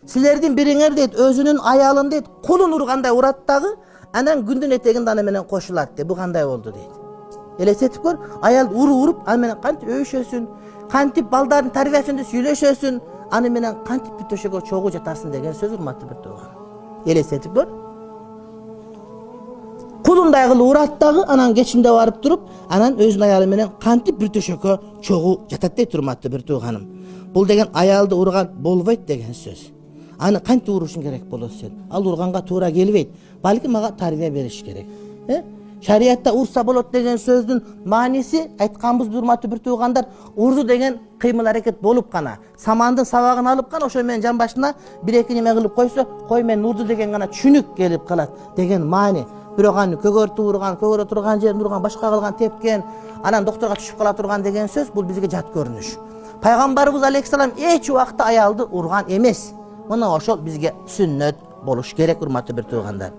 Силердин бириңер дейт, өзүнүн аялын дейт, колун ургандай урат дагы, анан күндүн этегинде аны менен кошулат дейт. Бу кандай болду дейт. Элестетип көр, аял уруп, аны менен кантип өйшөсүн, кантип балдардын тарбиясында сүйлөшөсүн, аны менен кантип бир төшөгө чогуу жатасың деген сөз урматтуу бир тууган. Элестетип көр. Кулундай кылып урат дагы, анан кечимде барып туруп, анан өзүнүн аялы менен кантип бир төшөккө чогуу жатат дейт урматтуу бир тууганым. Бул деген аялды урган болбойт деген сөз. Аны кантип урушуң керек болот сен? Ал урганга туура келбейт. Балким ага тарбия бериш керек. Шариятта урса болот деген сөздүн мааниси айтканбыз урматтуу бир туугандар, урду деген кыймыл аракет болуп гана, самандын сабагын алып гана ошо менен жан башына бир-эки неме кылып койсо, кой мен урду деген гана түшүнүк келип калат деген маани. Бирок аны көгөртүп урган, көгөрө турган жерин урган, башка кылган тепкен, анан докторго түшүп кала турган деген сөз бул бизге жат көрүнүш. Пайгамбарыбыз алейхиссалам эч убакта аялды урган эмес. Мына ошол бизге сүннөт болуш керек урматтуу бир туугандар.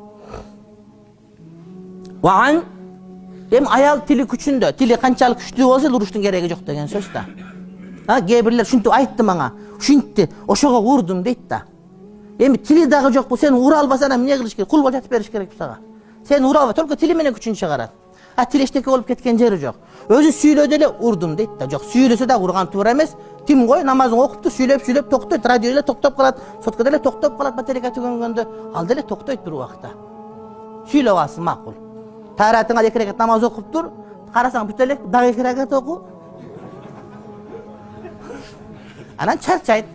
Ваан эми аял тили күчүндө, тили канчалык күчтүү болсо уруштун кереги жок деген сөз да. Кээ бирлер ушинтип айтты мага, ушинтти, ошого урдум дейт да. Эми тили дагы жок бул, сен ура албасаң эмне кылыш керек? Кул болуп жатып бериш керек сага. Сен ура алба, только тили менен күчүн чыгарат. Тил эчтеке болуп кеткен жери жок. Өзү сүйлөдө эле урдум дейт да. Жок, сүйлөсө да урган туура эмес. Тим гой, намазын окупту, сүйлөп токтойт, радио эле токтоп калат, соткада эле токтоп калат, батарейка түгөнгөндө, ал деле токтойт бир убакта. Сүйлөп алсын макул. Тааратыңа 2 ракат намаз окуп тур, карасаң бүт эле дагы 2 ракат оку. Анан чарчайт.